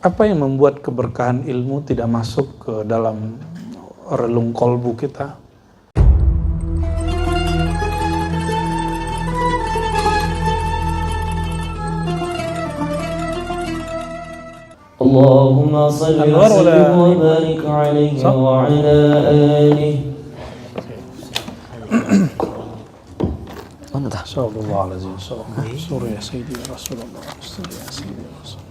Apa yang membuat keberkahan ilmu tidak masuk ke dalam relung kolbu kita? Allahumma salli wa sallim wa barik alaihi wa ala alihi. Sallallahu alaihi wasallam. Surah ya Sayyidi Rasulullah. Ya Sayyidi Rasulullah.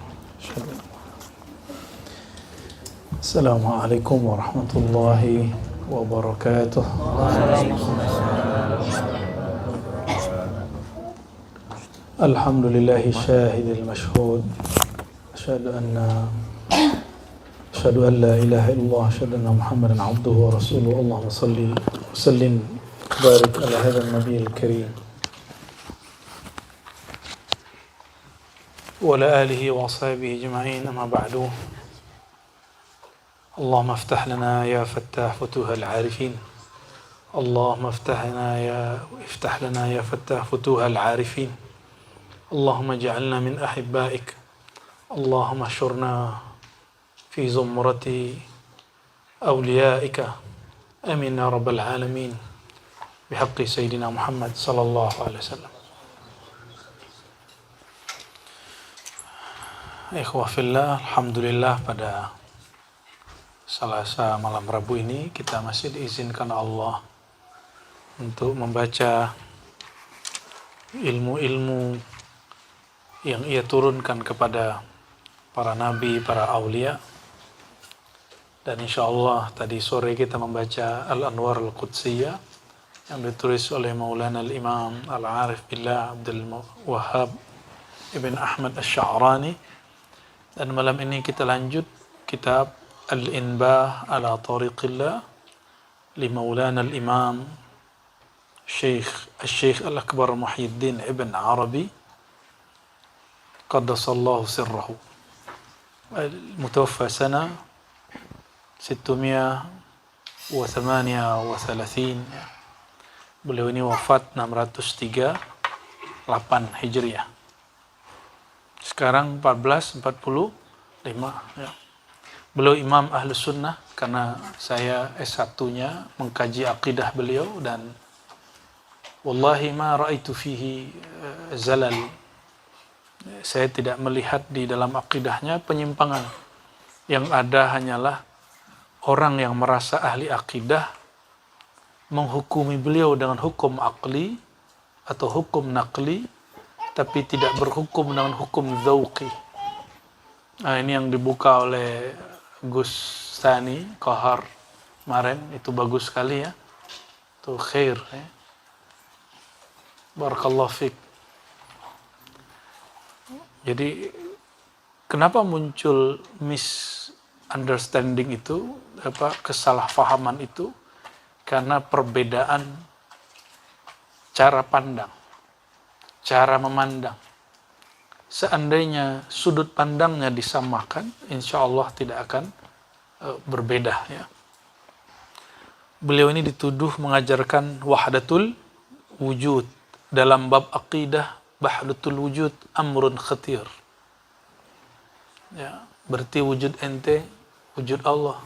Assalamualaikum warahmatullahi wabarakatuh. Alhamdulillahi syahidil mashhud. Asyhadu an la ilaha illallah, asyhadu anna Muhammadan abduhu wa rasuluhu. Allahumma salli wa sallim barik ala hadzal nabiyil karim wa ala alihi wa sahbihi ajma'in. Amma ba'du. Allahumma iftah lana ya fattah futuhal arifin. Allahumma iftah lana ya fattah futuhal arifin. Allahumma ij'alna min ahibba'ik. Allahumma syurna fi zumrati awliyaika. Amin ya rabbal alamin. Bihaqqi Sayyidina Muhammad sallallahu alaihi wasallam. Ikhwah fillah, alhamdulillah pada Selasa malam Rabu ini kita masih diizinkan Allah untuk membaca ilmu-ilmu yang Ia turunkan kepada para nabi, para aulia. Dan insya Allah tadi sore kita membaca Al-Anwar Al-Qudsiyah yang ditulis oleh Maulana Al-Imam Al-Arif Billah Abdul Wahhab Ibn Ahmad Ash-Sha'rani. Dan malam ini kita lanjut kitab Al-Inbah ala Tariqillah li Maulana Al-Imam Syekh Al-Akbar Muhyiddin Ibn Arabi Qaddasallahu sirrahu, mutawaffa sana 638. Beliau ini wafat 638 Hijriah. Sekarang 1445 ya. Beliau imam Ahlus Sunnah karena saya S1-nya mengkaji akidah beliau, dan wallahi ma ra'aitu fihi zalal. Saya tidak melihat di dalam akidahnya penyimpangan. Yang ada hanyalah orang yang merasa ahli akidah menghukumi beliau dengan hukum akli atau hukum naqli, tapi tidak berhukum dengan hukum dzauqi. Nah, ini yang dibuka oleh Gus Sani Kohar kemarin, itu bagus sekali ya. Itu khair ya. Barakallahu fiik. Jadi kenapa muncul misunderstanding itu, kesalahpahaman itu? Karena perbedaan cara pandang, cara memandang. Seandainya sudut pandangnya disamakan, insya Allah tidak akan berbeda ya. Beliau ini dituduh mengajarkan wahdatul wujud. Dalam bab aqidah, wahdatul wujud amrun khatir ya, berarti wujud ente wujud Allah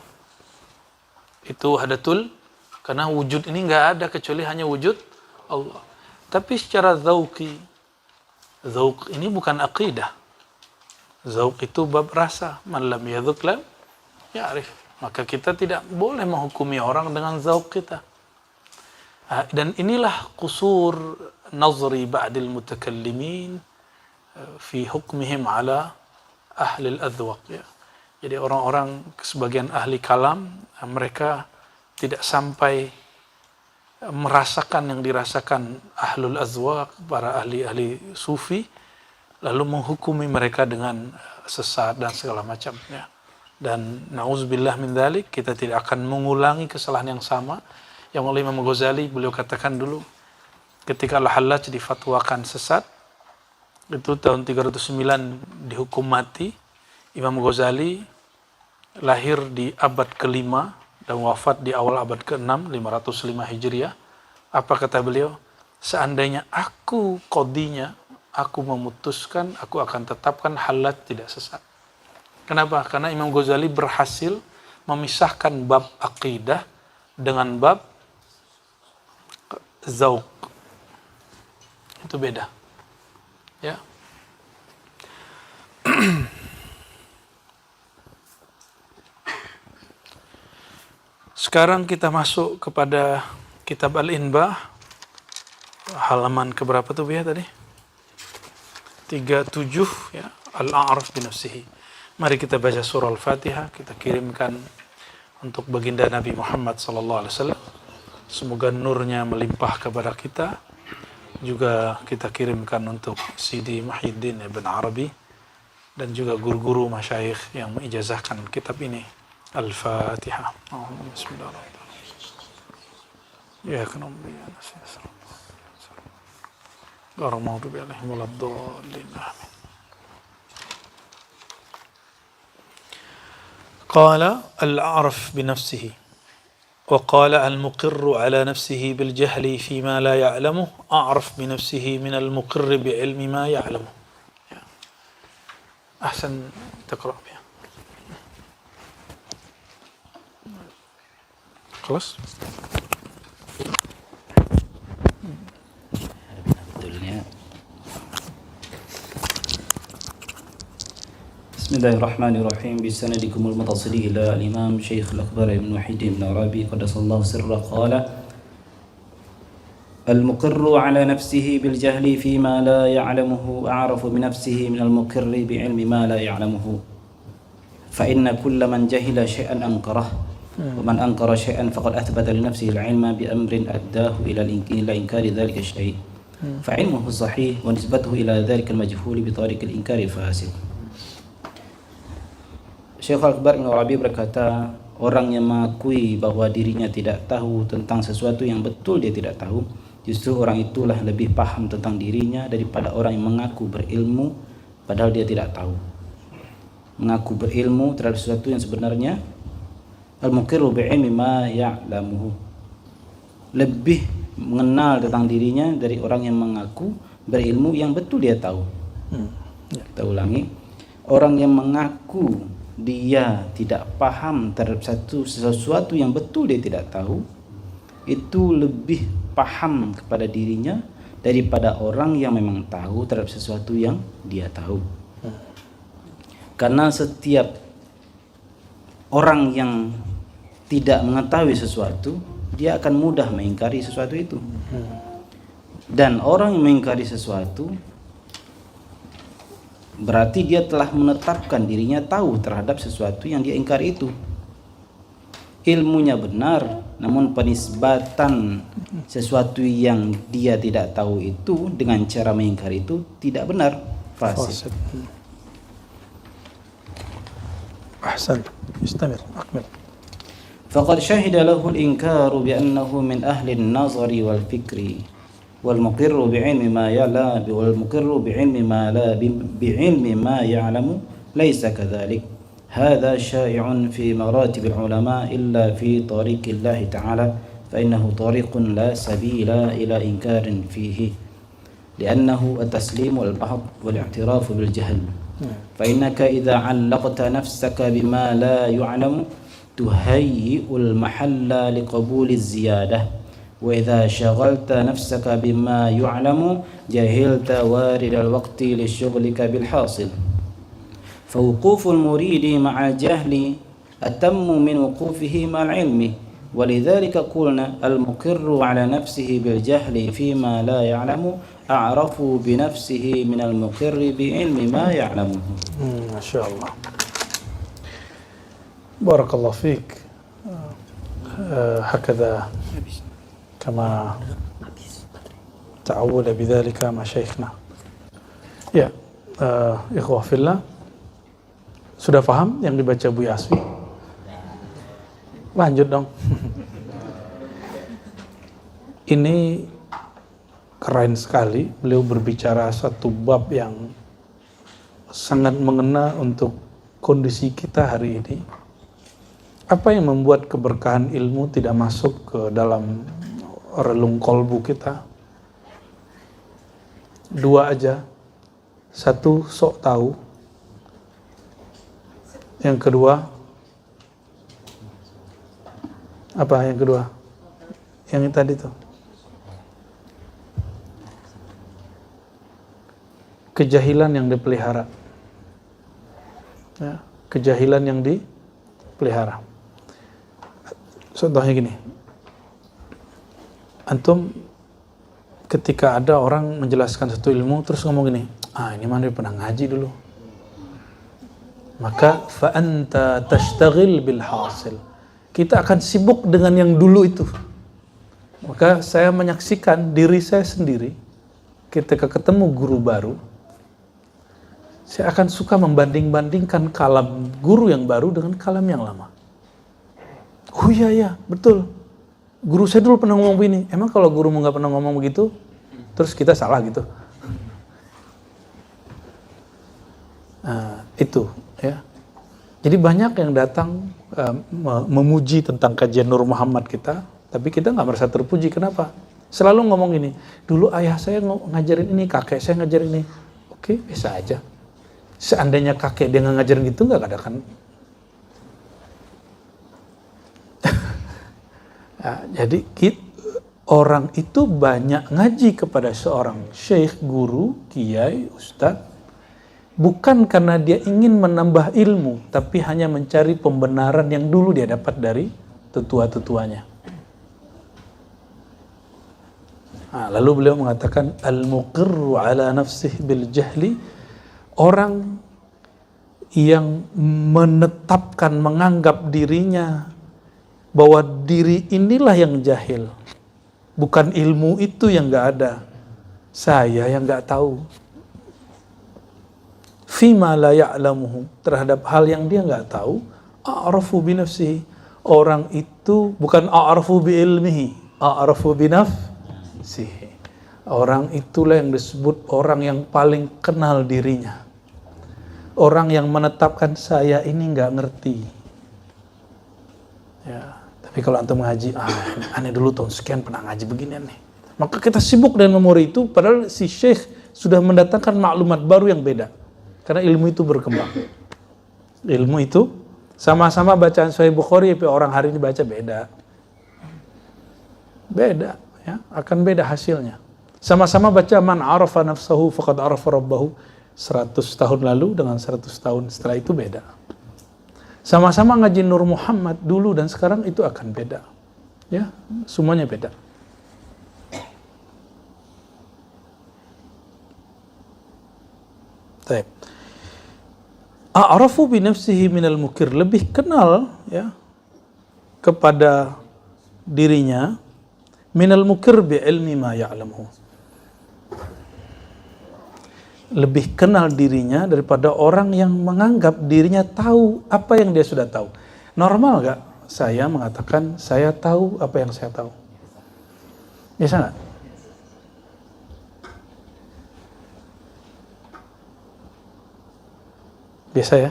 itu wahdatul, karena wujud ini nggak ada kecuali hanya wujud Allah. Tapi secara zauqi, zauq ini bukan aqidah. Zauq itu bab rasa. Man lam yadhuq lam ya'rif. Maka kita tidak boleh menghukumi orang dengan zauq kita. Dan inilah qusur nazri ba'dil mutakallimin fi hukmihim ala ahli al-adwaq ya. Jadi orang-orang, sebagian ahli kalam, mereka tidak sampai merasakan yang dirasakan ahlul azwaq, para ahli-ahli sufi, lalu menghukumi mereka dengan sesat dan segala macamnya. Dan na'udzubillah min dzalik, kita tidak akan mengulangi kesalahan yang sama yang oleh Imam Ghazali. Beliau katakan dulu ketika Al-Hallaj difatwakan sesat, itu tahun 309 dihukum mati. Imam Ghazali lahir di abad ke-5 dan wafat di awal abad ke-6, 505 Hijriah. Apa kata beliau? Seandainya aku qadhinya, aku memutuskan, aku akan tetapkan Hallaj tidak sesat. Kenapa? Karena Imam Ghazali berhasil memisahkan bab akidah dengan bab zauq. Itu beda. Ya. Sekarang kita masuk kepada kitab Al-Inbah, halaman keberapa tuh ya tadi? 37 ya, Al-A'raf binafsihi. Mari kita baca surah Al-Fatihah, kita kirimkan untuk baginda Nabi Muhammad SAW. Semoga nurnya melimpah kepada kita. Juga kita kirimkan untuk Sidi Muhyiddin Ibn Arabi dan juga guru-guru masyayikh yang mengijazahkan kitab ini. Al-Fatihah. Bismillahirrahmanirrahim. Ya kanam ya nasir. Ghairil maghdubi alaihim waladdallin. Amin. Qala al-a'raf bi nafsihi wa qala al-muqirr ala nafsihi bil jahli fi ma la ya'lamu a'raf bi nafsihi min al-muqirr bi ilmi ma ya'lamu. Ahsan taqra' biha. خلاص بسم الله الرحمن الرحيم بسندكم المتصل إلى الإمام شيخ الأكبر ابن وحيد بن عربي قدس الله سره قال المقر على نفسه بالجهل فيما لا يعلمه أعرف بنفسه من المقر بعلم ما لا يعلمه فإن كل من جهل شيئا أنكره ومن أنكر شيئا فقد أثبت لنفسه العلم بأمر أداه إلى إنكار ذلك الشيء فعلمه صحيح ونسبته إلى ذلك المجهول بطريق الإنكار فاسد. Syekh Al-Akbar Ibn Arabi berkata, orang yang mengakui bahwa dirinya tidak tahu tentang sesuatu yang betul dia tidak tahu, justru orang itulah lebih paham tentang dirinya daripada orang yang mengaku berilmu padahal dia tidak tahu. Mengaku berilmu terhadap sesuatu yang sebenarnya al-muqirru bi'ilmi ma ya'lamuhu, lebih mengenal tentang dirinya dari orang yang mengaku berilmu yang betul dia tahu. Kita ulangi, orang yang mengaku dia tidak paham terhadap sesuatu yang betul dia tidak tahu, itu lebih paham kepada dirinya daripada orang yang memang tahu terhadap sesuatu yang dia tahu. Karena setiap orang yang tidak mengetahui sesuatu, dia akan mudah mengingkari sesuatu itu. Dan orang yang mengingkari sesuatu berarti dia telah menetapkan dirinya tahu terhadap sesuatu yang dia ingkari itu. Ilmunya benar, namun penisbatan sesuatu yang dia tidak tahu itu dengan cara mengingkari itu tidak benar, fasid. Ahsan. استمر أكمل. فقد شهد له الإنكار بأنه من أهل النظر والفكر والمقر بعلم ما يعلم والمقر بعلم ما يعلم ليس كذلك. هذا شائع في مراتب العلماء إلا في طريق الله تعالى فإنه طريق لا سبيل إلى إنكار فيه لأنه التسليم والبعض والاعتراف بالجهل. فإنك إذا علقت نفسك بما لا يعلم تهيئ المحل لقبول الزيادة وإذا شغلت نفسك بما يعلم جهلت وارد الوقت لشغلك بالحاصل فوقوف المريد مع الجهل أتم من وقوفه مع العلم ولذلك قلنا المقر على نفسه بالجهل فيما لا يعلم أعرف بنفسه من المقر بعلم ما يعلمه. ما شاء الله. بارك الله فيك. هكذا كما تعود بذلك مشايخنا. Ya, ikhwah fillah, sudah paham yang dibaca Bu Yaswi? Lanjut dong. Ini keren sekali, beliau berbicara satu bab yang sangat mengena untuk kondisi kita hari ini. Apa yang membuat keberkahan ilmu tidak masuk ke dalam relung kolbu kita? Dua aja. Satu, sok tahu. Yang kedua, apa yang kedua? Yang tadi tuh. Kejahilan yang dipelihara. Ya, kejahilan yang dipelihara. Contohnya gini. Antum ketika ada orang menjelaskan satu ilmu terus ngomong gini, ini mana dia pernah ngaji dulu. Maka fa anta tashtagil bil hasil. Kita akan sibuk dengan yang dulu itu. Maka saya menyaksikan diri saya sendiri ketika ketemu guru baru, saya akan suka membanding-bandingkan kalam guru yang baru dengan kalam yang lama. Oh iya, betul. Guru saya dulu pernah ngomong begini. Emang kalau gurumu nggak pernah ngomong begitu, terus kita salah gitu? Itu, ya. Jadi banyak yang datang memuji tentang kajian Nur Muhammad kita, tapi kita nggak merasa terpuji. Kenapa? Selalu ngomong ini. Dulu ayah saya ngajarin ini, kakek saya ngajarin ini. Oke, biasa aja. Seandainya kakek dia nggak ngajarin gitu, nggak ada kan? Jadi orang itu banyak ngaji kepada seorang syekh, guru, kiai, ustadz, bukan karena dia ingin menambah ilmu, tapi hanya mencari pembenaran yang dulu dia dapat dari tetua-tetuanya. Lalu beliau mengatakan, al-muqirru ala nafsih bil jahli, orang yang menetapkan, menganggap dirinya bahwa diri inilah yang jahil, bukan ilmu itu yang gak ada, saya yang gak tahu. Fima la ya'lamuhu, terhadap hal yang dia gak tahu, a'rafu binafsihi, orang itu bukan a'rafu bi ilmihi, a'rafu binafsihi, orang itulah yang disebut orang yang paling kenal dirinya, orang yang menetapkan saya ini gak ngerti. Ya. Tapi kalau antum ngaji, aneh dulu tahun sekian pernah ngaji beginian nih. Maka kita sibuk dengan memori itu, padahal si syekh sudah mendatangkan maklumat baru yang beda. Karena ilmu itu berkembang. Ilmu itu, sama-sama bacaan Sahih Bukhari, tapi orang hari ini baca beda. Beda, ya, akan beda hasilnya. Sama-sama baca man arafa nafsahu faqad arafa rabbahu, 100 tahun lalu dengan 100 tahun setelah itu beda. Sama-sama ngaji Nur Muhammad dulu dan sekarang itu akan beda. Ya, semuanya beda. Baik. A'rafu bi nafsihi minal mukir, lebih kenal ya kepada dirinya minal mukir bi ilmi ma ya'lamuhu. Lebih kenal dirinya daripada orang yang menganggap dirinya tahu apa yang dia sudah tahu. Normal gak saya mengatakan saya tahu apa yang saya tahu? Biasa gak? Biasa ya?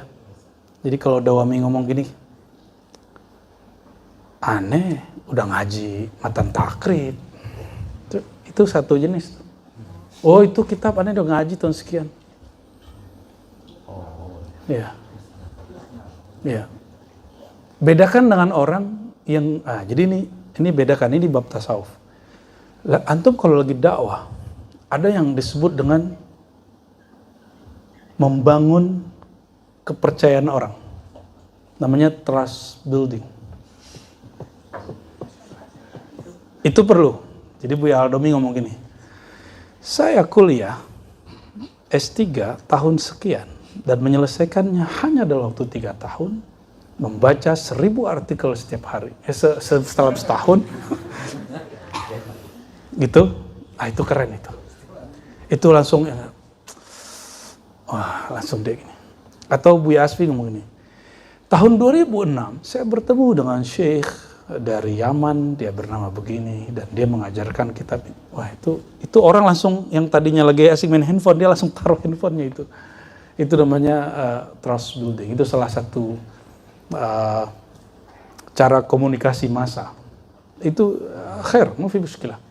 Jadi kalau Dawami ngomong gini, aneh, udah ngaji matan takrib. Itu satu jenis. Oh itu kitab aneh udah ngaji tahun sekian. Ya. Ya. Bedakan dengan orang yang jadi ini bedakan, ini bab tasawuf. Antum kalau lagi dakwah, ada yang disebut dengan membangun kepercayaan orang. Namanya trust building. Itu perlu. Jadi Buya Al-Domi ngomong gini, saya kuliah S3 tahun sekian dan menyelesaikannya hanya dalam waktu 3 tahun, membaca 1000 artikel setiap hari, setelah setahun, gitu. Itu keren itu. Itu langsung, langsung deh gini. Atau Buya Asfi ngomong gini, tahun 2006 saya bertemu dengan Syekh dari Yaman, dia bernama begini dan dia mengajarkan kitab. Wah itu orang langsung yang tadinya lagi asik main handphone, dia langsung taruh handphonenya itu. Itu namanya trust building. Itu salah satu cara komunikasi massa. Itu khair, ma fi mushkilah.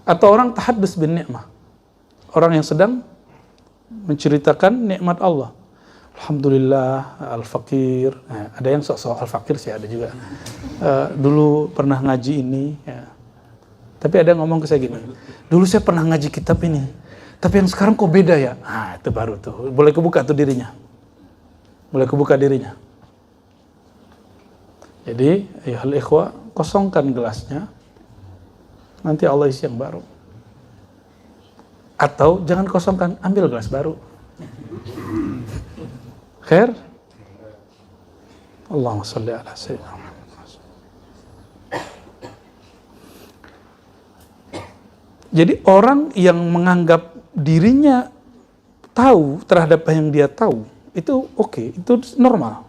Atau orang tahaddus bin ni'mah. Orang yang sedang menceritakan nikmat Allah. Alhamdulillah, al-fakir. Nah, ada yang sok-sok al-fakir sih, ada juga. Dulu pernah ngaji ini. Ya. Tapi ada yang ngomong ke saya gini, dulu saya pernah ngaji kitab ini. Tapi yang sekarang kok beda ya? Nah, itu baru tuh. Boleh kebuka tuh dirinya. Boleh kebuka dirinya. Jadi, ayuhal ikhwah, kosongkan gelasnya. Nanti Allah isi yang baru. Atau jangan kosongkan, ambil gelas baru. Khair? Allahumma sholli ala sayyidina Muhammad. Jadi orang yang menganggap dirinya tahu terhadap apa yang dia tahu, itu oke, itu normal.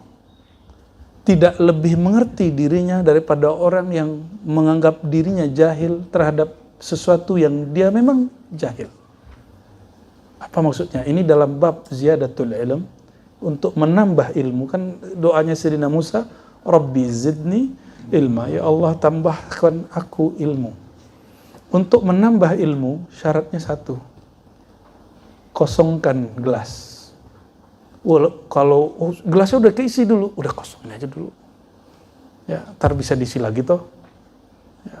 Tidak lebih mengerti dirinya daripada orang yang menganggap dirinya jahil terhadap sesuatu yang dia memang jahil. Apa maksudnya? Ini dalam bab ziyadatul ilm, untuk menambah ilmu. Kan doanya Sayyidina Musa, Rabbi zidni ilma, ya Allah tambahkan aku ilmu. Untuk menambah ilmu syaratnya satu, kosongkan gelas. Kalau gelasnya udah keisi dulu, udah kosongin aja dulu. Ya, ntar bisa diisi lagi toh. Ya.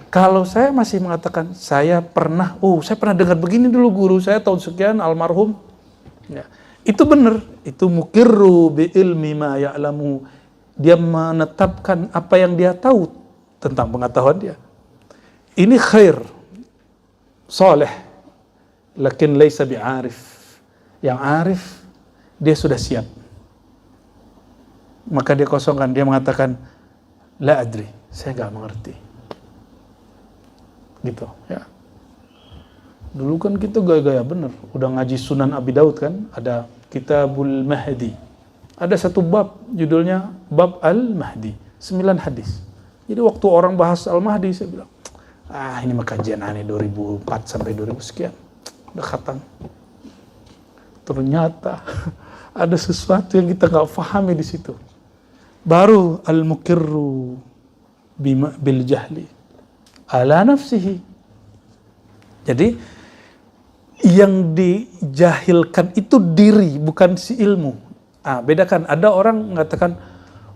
Kalau saya masih mengatakan saya pernah dengar begini dulu guru saya tahun sekian almarhum. Ya. Itu benar, itu mukirru bi ilmi ma ya'lamu. Dia menetapkan apa yang dia tahu tentang pengetahuan dia. Ini khair, soleh, lakin laisa bi'arif. Yang arif, dia sudah siap. Maka dia kosongkan, dia mengatakan, la adri, saya gak mengerti. Gitu, ya. Dulu kan kita gaya-gaya bener, udah ngaji Sunan Abi Daud kan, ada Kitabul Mahdi. Ada satu bab, judulnya Bab Al-Mahdi, 9 hadis. Jadi waktu orang bahas Al-Mahdi, saya bilang, ini mah kajian aneh 2004 sampai 2000 sekian. Udah khatam. Ternyata ada sesuatu yang kita nggak pahami di situ. Baru al-mukirru bil jahli ala nafsihi. Jadi yang dijahilkan itu diri, bukan si ilmu. Bedakan. Ada orang mengatakan,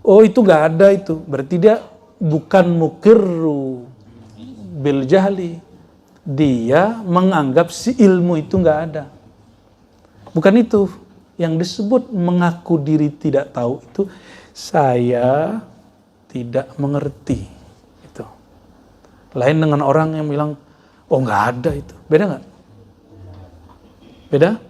oh itu nggak ada itu. Berarti dia bukan mukirru bil jahli, dia menganggap si ilmu itu nggak ada. Bukan itu yang disebut mengaku diri tidak tahu, itu saya tidak mengerti. Itu lain dengan orang yang bilang oh nggak ada itu. Beda nggak? Beda?